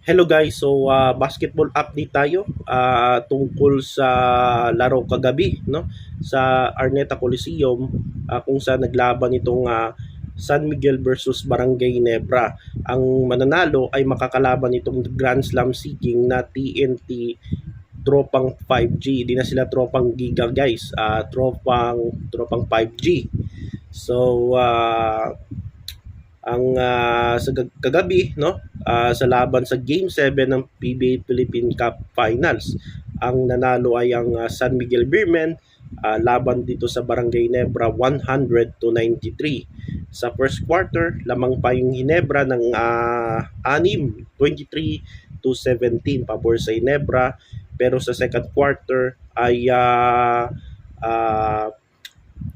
Hello guys, so basketball update tayo tungkol sa laro kagabi no sa Araneta Coliseum kung saan naglaban itong San Miguel versus Barangay Nebra. Ang mananalo ay makakalaban itong Grand Slam seeking na TNT tropang 5G. Di na sila tropang Giga guys, tropang 5G. So ang kagabi no sa laban sa Game 7 ng PBA Philippine Cup Finals. Ang nanalo ay ang San Miguel Beermen laban dito sa Barangay Nebra 100 to 93. Sa first quarter, lamang pa yung Hinebra ng 6, 23 to 17 pabor sa Hinebra. Pero sa second quarter ay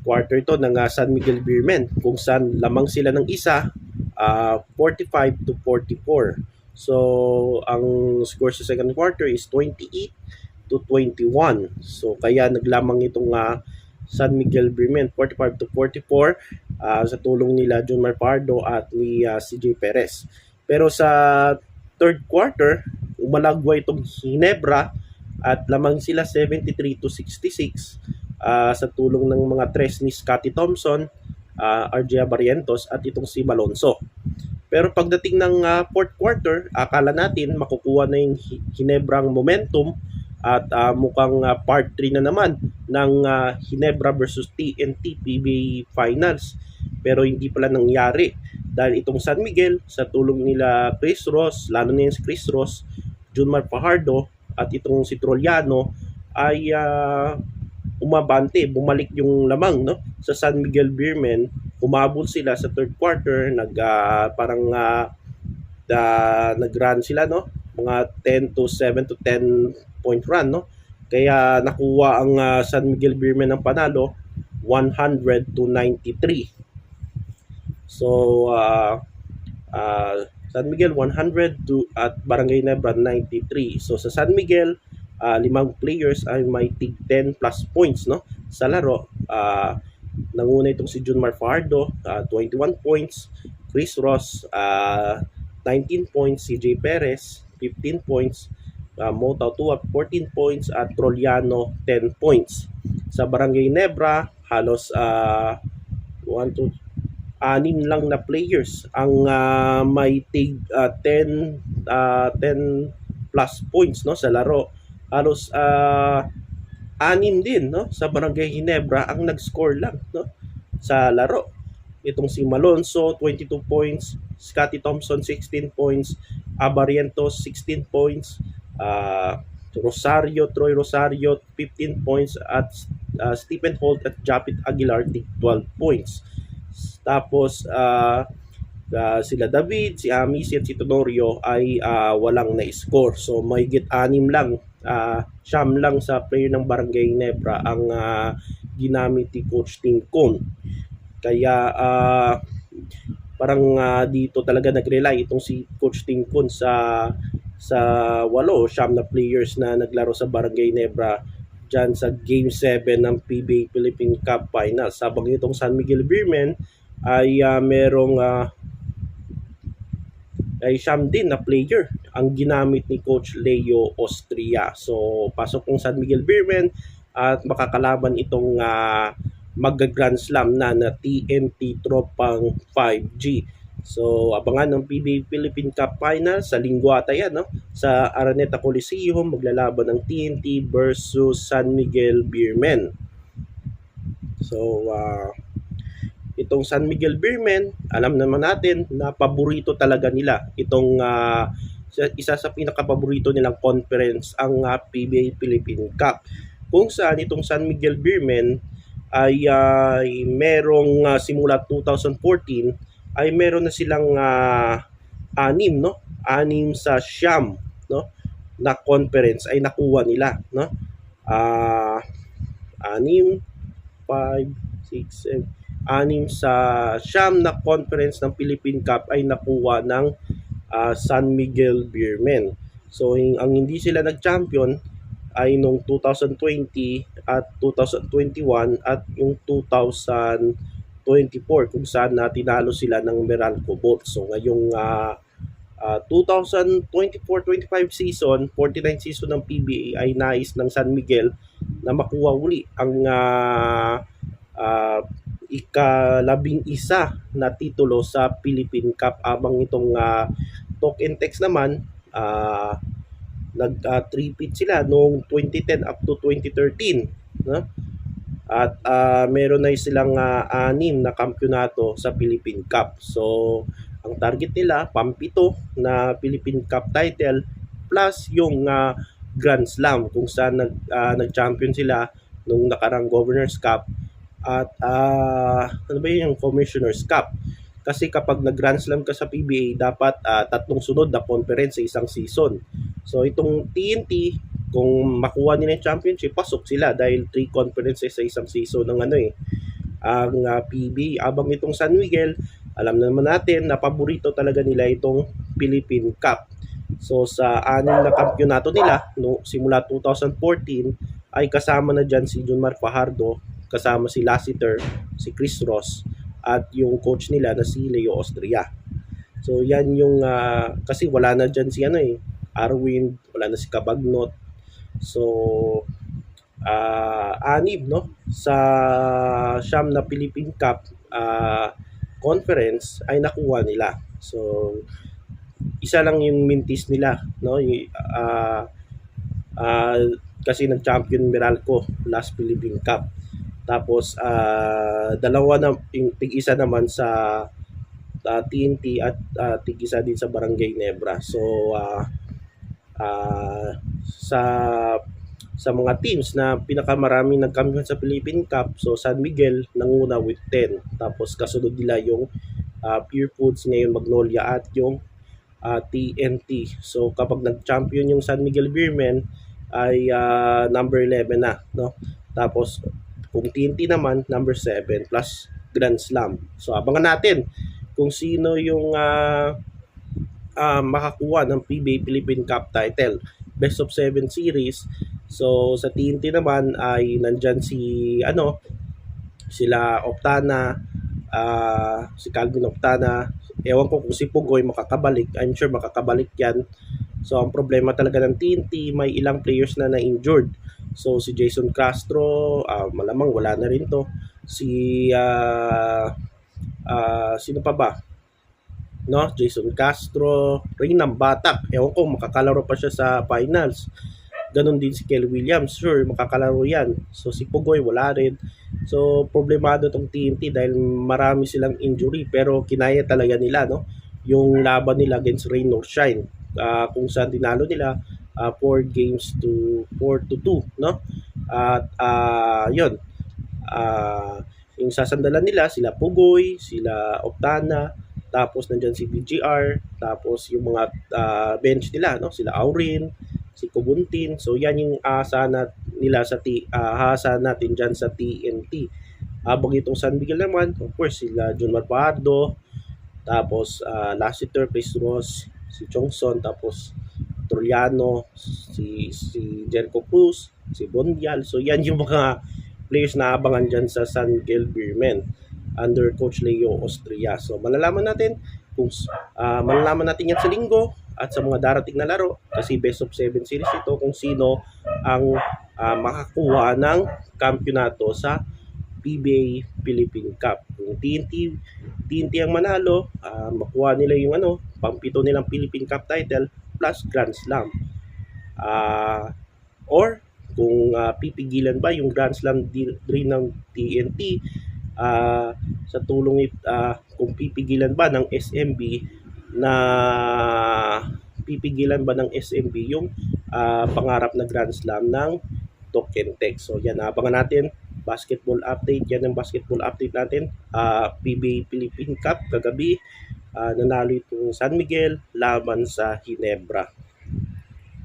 quarter to ng San Miguel Beermen kung saan lamang sila ng isa 45 to 44. So ang score sa second quarter is 28 to 21. So kaya naglamang itong San Miguel Beermen 45 to 44 sa tulong nila John Marpardo at ni CJ Perez. Pero sa third quarter, umalagwa itong Ginebra at lamang sila 73 to 66 sa tulong ng mga tres ni Scotty Thompson, RJ Barrientos at itong si Malonzo. Pero pagdating ng fourth quarter, akala natin makukuha na yung Hinebrang momentum at mukhang part 3 na naman ng Hinebra versus TNT PBA Finals. Pero hindi pala nangyari dahil itong San Miguel sa tulong nila Chris Ross, lalo na yung si Chris Ross, Junmar Fajardo at itong si Troliano ay umabante, bumalik yung lamang no sa San Miguel Beermen. Umabol sila sa third quarter, nag-run sila no, mga 10 to 7 to 10 point run no. Kaya nakuha ang San Miguel Beermen ng panalo 100 to 93. So San Miguel 100 to at Barangay Nebra 93. So sa San Miguel, limang players ay may tig 10 plus points no sa laro. Nanguna itong si Junmar Fajardo, 21 points, Chris Ross 19 points, CJ Perez 15 points, Mo Tautua 14 points at Troliano 10 points. Sa Barangay Nebra, halos 6 lang na players ang may tig 10 plus points no sa laro. Halos 6 din no sa Barangay Ginebra ang nag-score lang no sa laro. Itong si Malonzo 22 points, Scotty Thompson 16 points, Abarientos 16 points, Troy Rosario 15 points at Stephen Holt at Japit Aguilar 12 points. Tapos sila David, si Amis at si Tonorio ay walang na-score. So may git 6 lang, siyam lang sa player ng Barangay Nebra ang ginamit ni Coach Tincon. Kaya parang dito talaga nag-rely itong si Coach Tincon sa 8 siyam na players na naglaro sa Barangay Nebra dyan sa Game 7 ng PBA Philippine Cup Finals. Sabang itong San Miguel Beermen ay merong ay siyam din na player ang ginamit ni Coach Leo Austria. So pasok ng San Miguel Beermen at makakalaban itong mag-Grand Slam na TNT Tropang 5G. So abangan ng PBA Philippine Cup Final sa linggo ata yan no? Sa Araneta Coliseum maglalaban ng TNT versus San Miguel Beermen. So itong San Miguel Beermen, alam naman natin na paborito talaga nila itong isa sa pinaka-paborito nilang conference ang PBA Philippine Cup. Kung saan itong San Miguel Beermen ay merong simula 2014 ay meron na silang 6 no? 6 sa siyam no na conference ay nakuha nila no. 6 5 6 7 sa siyam na conference ng Philippine Cup ay nakuha ng San Miguel Beermen. So ang hindi sila nag-champion ay nung 2020 at 2021 at yung 2024 kung saan tinalo sila ng Meralco Bolts. So ngayong 2024-25 season, 49 season ng PBA ay nais ng San Miguel na makuha uli ang ika-11 na titulo sa Philippine Cup, abang itong Talk and Text naman nag-3-peat sila noong 2010 up to 2013, no? At meron na silang 6 na kampyonato sa Philippine Cup. So ang target nila pampito na Philippine Cup title plus yung Grand Slam kung saan nag-champion sila nung nakarang Governor's Cup at ano ba yung Commissioner's Cup. Kasi kapag nag-Grand Slam ka sa PBA, dapat 3 sunod na conference sa isang season. So itong TNT, kung makuha nila yung championship, pasok sila dahil 3 conferences sa isang season ng ang PBA. Abang itong San Miguel, alam naman natin na paborito talaga nila itong Philippine Cup. So sa 6 na kampyonato nila no, simula 2014 ay kasama na dyan si Junmar Fajardo, kasama si Lassiter, si Chris Ross, at yung coach nila na si Leo Austria. So yan yung kasi wala na dyan si Arwin, wala na si Cabagnot. So 6 no sa siyam na Philippine Cup conference ay nakuha nila. So isa lang yung mintis nila no kasi nag-champion Meralco last Philippine Cup. Tapos dalawa na yung tig-isa naman sa TNT at tig-isa din sa Barangay Nebra. So sa mga teams na pinakamaraming nagkampiyon sa Philippine Cup, so San Miguel nanguna with 10. Tapos kasunod nila yung Pure Foods, ngayon Magnolia, at yung TNT. So kapag nag-champion yung San Miguel Beermen ay number 11 na, no? Tapos kung TNT naman, number 7 plus Grand Slam. So abangan natin kung sino yung makakuha ng PBA Philippine Cup title. Best of 7 series. So sa TNT naman ay nandyan sila Optana, si Calvin Optana. Ewan ko kung si Pugoy makakabalik. I'm sure makakabalik yan. So ang problema talaga ng TNT, may ilang players na na-injured. So si Jason Castro, malamang wala na rin to. Si sino pa ba? No, Jason Castro, Reynam Batak. Ewan ko makakalaro pa siya sa finals. Ganon din si Kelly Williams, sure makakalaro yan. So si Pugoy wala rin. So problemado tong TNT dahil marami silang injury, pero kinaya talaga nila no yung laban nila against Rain or Shine. Kung saan tinalo nila 4 games to 4-2 no. At yun. Yung sasandalan nila sila Pugoy, sila Optana, tapos nandiyan si BGR, tapos yung mga bench nila no, sila Aurin, si Kubuntin. So yan yung aasahan nila sa aasahan natin diyan sa TNT. Habang itong San Miguel naman, of course sila Junmar Pardo, tapos Lassiter, Chris Ross, si Chongson, tapos Trollano, si Jericho Cruz, si Bondial. So yan yung mga players na abangan dyan sa San Miguel Beermen under Coach Leo Austria. So malalaman natin yan sa linggo at sa mga darating na laro, kasi best of 7 series ito, kung sino ang makakuha ng kampyonato sa PBA Philippine Cup. Kung TNT ang manalo, makuha nila yung pampito nilang Philippine Cup title plus Grand Slam. Or kung pipigilan ba yung Grand Slam rin ng TNT, sa tulong kung pipigilan ba ng SMB yung pangarap na Grand Slam ng Token Tech. So yan, abangan natin basketball update. Yan ang basketball update natin. PBA Philippine Cup kagabi, nanalo itong San Miguel laban sa Ginebra.